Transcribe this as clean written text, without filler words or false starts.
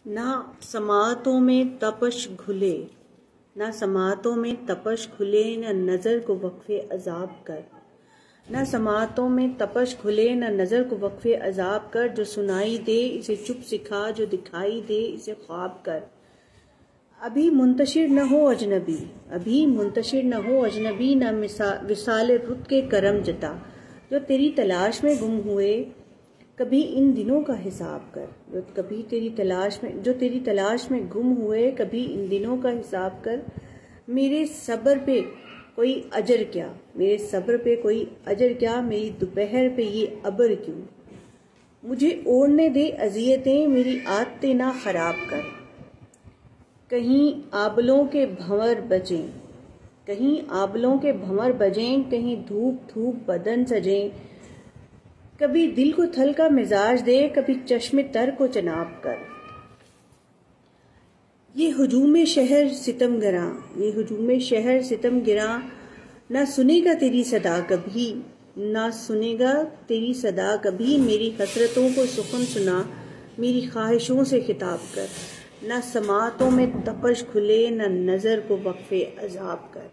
ना समाअतों में तपश घुले, ना समाअतों में तपश खुले, न नज़र को वक्फ़े अज़ाब कर। न समाअतों में तपश खुले, न नज़र को वक्फ़े अज़ाब कर। जो सुनाई दे इसे चुप सिखा, जो दिखाई दे इसे ख्वाब कर। अभी मुंतशिर न हो अजनबी, अभी मुंतशिर न हो अजनबी, न विसाल रुत के करम जता। जो तेरी तलाश में गुम हुए कभी इन दिनों का हिसाब कर। जो तेरी तलाश में गुम हुए कभी इन दिनों का हिसाब कर। मेरे सब्र पे कोई अजर क्या, मेरे सब्र पे कोई अजर क्या, मेरी दोपहर पे ये अबर क्यों। मुझे ओढ़ने दे अज़ियतें, मेरी आदतें ना खराब कर। कहीं आबलों के भंवर बजें, कहीं आबलों के भंवर बजें, कहीं धूप धूप बदन सजें। कभी दिल को थल का मिजाज दे, कभी चश्मे तर को चनाब कर। ये हुजूम शहर सितमगरा, ये हुजूम शहर सितमगरा, ना सुनेगा तेरी सदा कभी, ना सुनेगा तेरी सदा कभी। मेरी हसरतों को सुखन सुना, मेरी ख्वाहिशों से खिताब कर। ना समाअतों में तपश खुले, न नज़र को वक्फ़े अज़ाब कर।